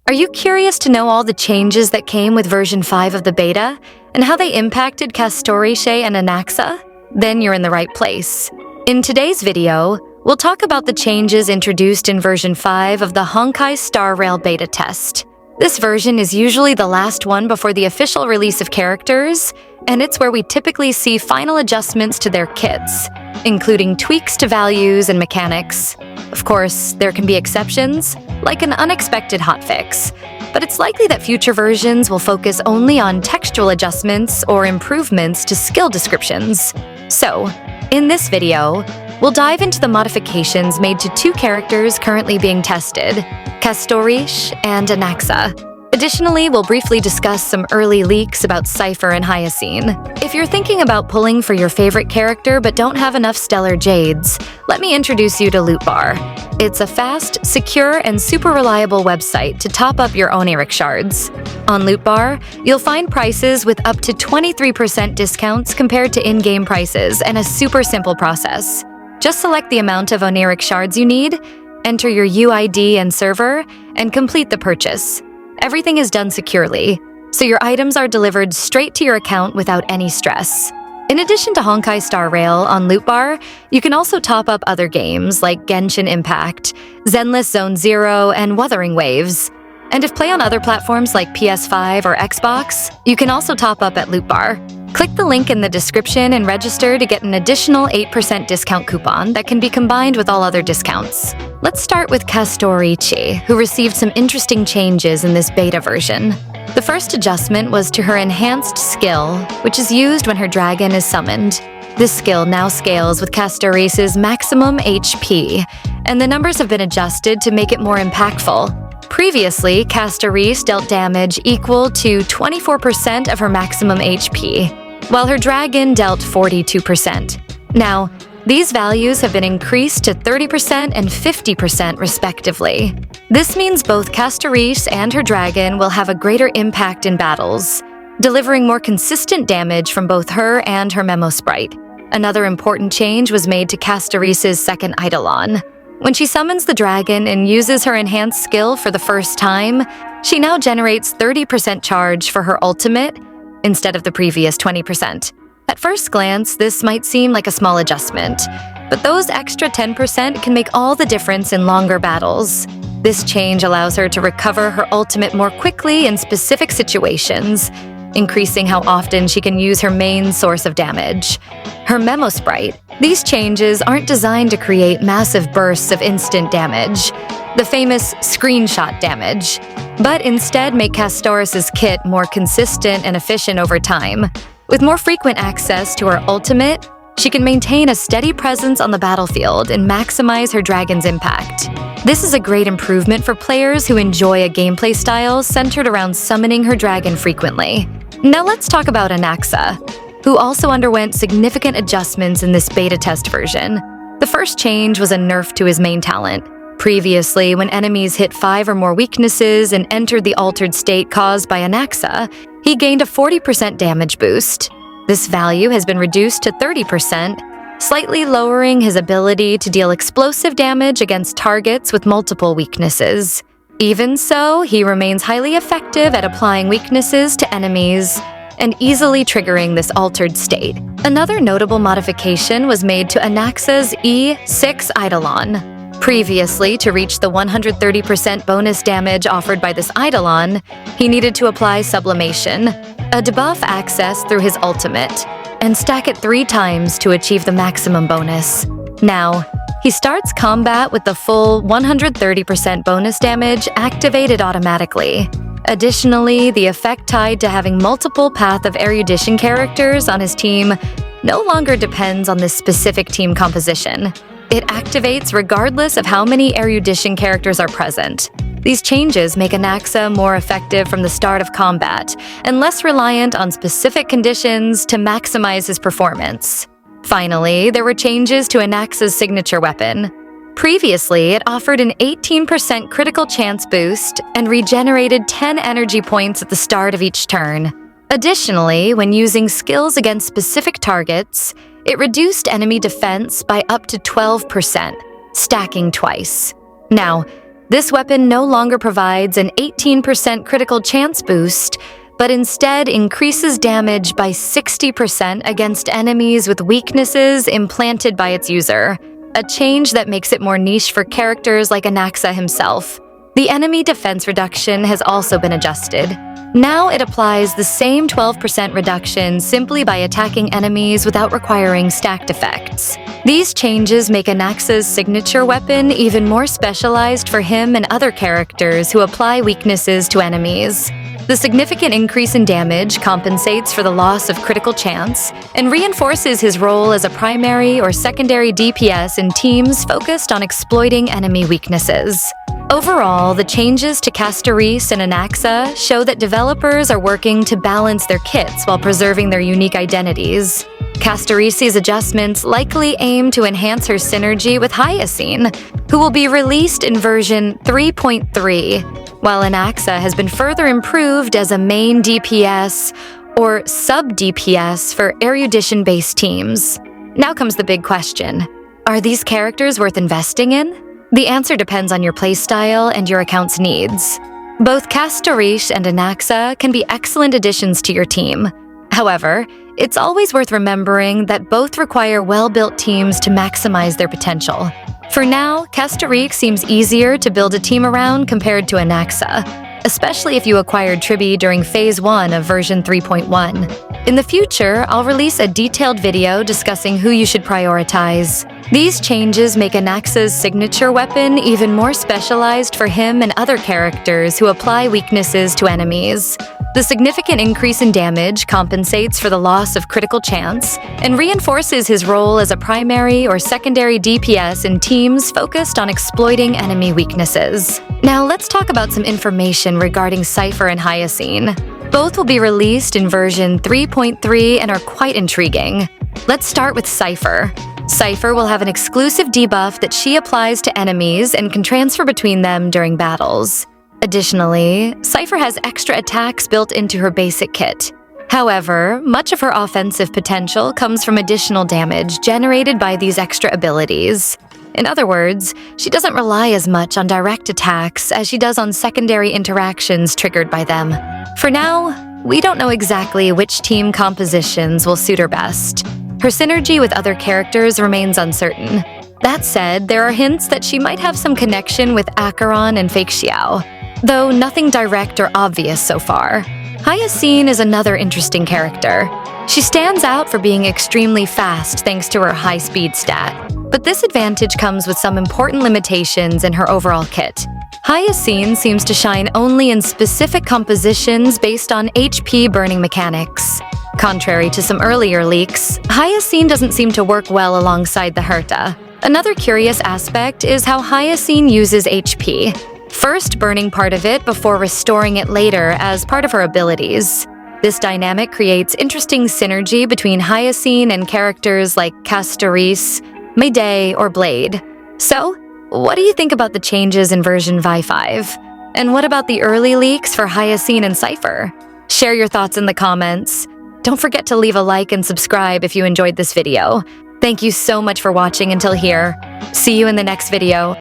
Are you curious to know all the changes that came with version 5 of the beta and how they impacted Castorice and Anaxa? Then you're in the right place. In today's video, we'll talk about the changes introduced in version 5 of the Honkai Star Rail beta test. This version is usually the last one before the official release of characters, and it's where we typically see final adjustments to their kits, including tweaks to values and mechanics. Of course, there can be exceptions, like an unexpected hotfix, but it's likely that future versions will focus only on textual adjustments or improvements to skill descriptions. So, in this video, we'll dive into the modifications made to two characters currently being tested, Castorice and Anaxa. Additionally, we'll briefly discuss some early leaks about Cipher and Hyacine. If you're thinking about pulling for your favorite character but don't have enough stellar jades, let me introduce you to Loot Bar. It's a fast, secure, and super reliable website to top up your Oneiric shards. On Loot Bar, you'll find prices with up to 23% discounts compared to in-game prices and a super simple process. Just select the amount of Oneiric shards you need, enter your UID and server, and complete the purchase. Everything is done securely, so your items are delivered straight to your account without any stress. In addition to Honkai Star Rail on Loot Bar, you can also top up other games like Genshin Impact, Zenless Zone Zero, and Wuthering Waves. And if play on other platforms like PS5 or Xbox, you can also top up at Loot Bar. Click the link in the description and register to get an additional 8% discount coupon that can be combined with all other discounts. Let's start with Castorice, who received some interesting changes in this beta version. The first adjustment was to her enhanced skill, which is used when her dragon is summoned. This skill now scales with Castorice's maximum HP, and the numbers have been adjusted to make it more impactful. Previously, Castorice dealt damage equal to 24% of her maximum HP, while her dragon dealt 42%. Now, these values have been increased to 30% and 50% respectively. This means both Castorice and her dragon will have a greater impact in battles, delivering more consistent damage from both her and her Memo Sprite. Another important change was made to Castorice's second Eidolon. When she summons the dragon and uses her enhanced skill for the first time, she now generates 30% charge for her ultimate instead of the previous 20%. At first glance, this might seem like a small adjustment, but those extra 10% can make all the difference in longer battles. This change allows her to recover her ultimate more quickly in specific situations, increasing how often she can use her main source of damage, her Memo Sprite. These changes aren't designed to create massive bursts of instant damage, the famous screenshot damage, but instead make Castorice's kit more consistent and efficient over time. With more frequent access to her ultimate, she can maintain a steady presence on the battlefield and maximize her dragon's impact. This is a great improvement for players who enjoy a gameplay style centered around summoning her dragon frequently. Now let's talk about Anaxa, who also underwent significant adjustments in this beta test version. The first change was a nerf to his main talent. Previously, when enemies hit 5 or more weaknesses and entered the altered state caused by Anaxa, he gained a 40% damage boost. This value has been reduced to 30%, slightly lowering his ability to deal explosive damage against targets with multiple weaknesses. Even so, he remains highly effective at applying weaknesses to enemies and easily triggering this altered state. Another notable modification was made to Anaxa's E6 Eidolon. Previously, to reach the 130% bonus damage offered by this Eidolon, he needed to apply Sublimation, a debuff accessed through his ultimate, and stack it 3 times to achieve the maximum bonus. Now, he starts combat with the full 130% bonus damage activated automatically. Additionally, the effect tied to having multiple Path of Erudition characters on his team no longer depends on this specific team composition. It activates regardless of how many Erudition characters are present. These changes make Anaxa more effective from the start of combat and less reliant on specific conditions to maximize his performance. Finally, there were changes to Anaxa's signature weapon. Previously, it offered an 18% critical chance boost and regenerated 10 energy points at the start of each turn. Additionally, when using skills against specific targets, it reduced enemy defense by up to 12%, stacking twice. Now, This weapon no longer provides an 18% critical chance boost, but instead increases damage by 60% against enemies with weaknesses implanted by its user, a change that makes it more niche for characters like Anaxa himself. The enemy defense reduction has also been adjusted. Now it applies the same 12% reduction simply by attacking enemies without requiring stacked effects. These changes make Anaxa's signature weapon even more specialized for him and other characters who apply weaknesses to enemies. The significant increase in damage compensates for the loss of critical chance and reinforces his role as a primary or secondary DPS in teams focused on exploiting enemy weaknesses. Overall, the changes to Castorice and Anaxa show that developers are working to balance their kits while preserving their unique identities. Castorice's adjustments likely aim to enhance her synergy with Hyacine, who will be released in version 3.3, while Anaxa has been further improved as a main DPS or sub-DPS for erudition-based teams. Now comes the big question. Are these characters worth investing in? The answer depends on your playstyle and your account's needs. Both Castorice and Anaxa can be excellent additions to your team. However, it's always worth remembering that both require well-built teams to maximize their potential. For now, Castorice seems easier to build a team around compared to Anaxa, especially if you acquired Tribi during Phase 1 of version 3.1. In the future, I'll release a detailed video discussing who you should prioritize. These changes make Anaxa's signature weapon even more specialized for him and other characters who apply weaknesses to enemies. The significant increase in damage compensates for the loss of critical chance and reinforces his role as a primary or secondary DPS in teams focused on exploiting enemy weaknesses. Now let's talk about some information regarding Cipher and Hyacine. Both will be released in version 3.3 and are quite intriguing. Let's start with Cipher. Cipher will have an exclusive debuff that she applies to enemies and can transfer between them during battles. Additionally, Cipher has extra attacks built into her basic kit. However, much of her offensive potential comes from additional damage generated by these extra abilities. In other words, she doesn't rely as much on direct attacks as she does on secondary interactions triggered by them. For now, we don't know exactly which team compositions will suit her best. Her synergy with other characters remains uncertain. That said, there are hints that she might have some connection with Acheron and Fake Xiao, though nothing direct or obvious so far. Hyacine is another interesting character. She stands out for being extremely fast thanks to her high speed stat, but this advantage comes with some important limitations in her overall kit. Hyacine seems to shine only in specific compositions based on HP burning mechanics. Contrary to some earlier leaks, Hyacine doesn't seem to work well alongside the Herta. Another curious aspect is how Hyacine uses HP, first burning part of it before restoring it later as part of her abilities. This dynamic creates interesting synergy between Hyacine and characters like Castorice, Mayday, or Blade. So, what do you think about the changes in version 5.5? And what about the early leaks for Hyacine and Cipher? Share your thoughts in the comments. Don't forget to leave a like and subscribe if you enjoyed this video. Thank you so much for watching until here. See you in the next video.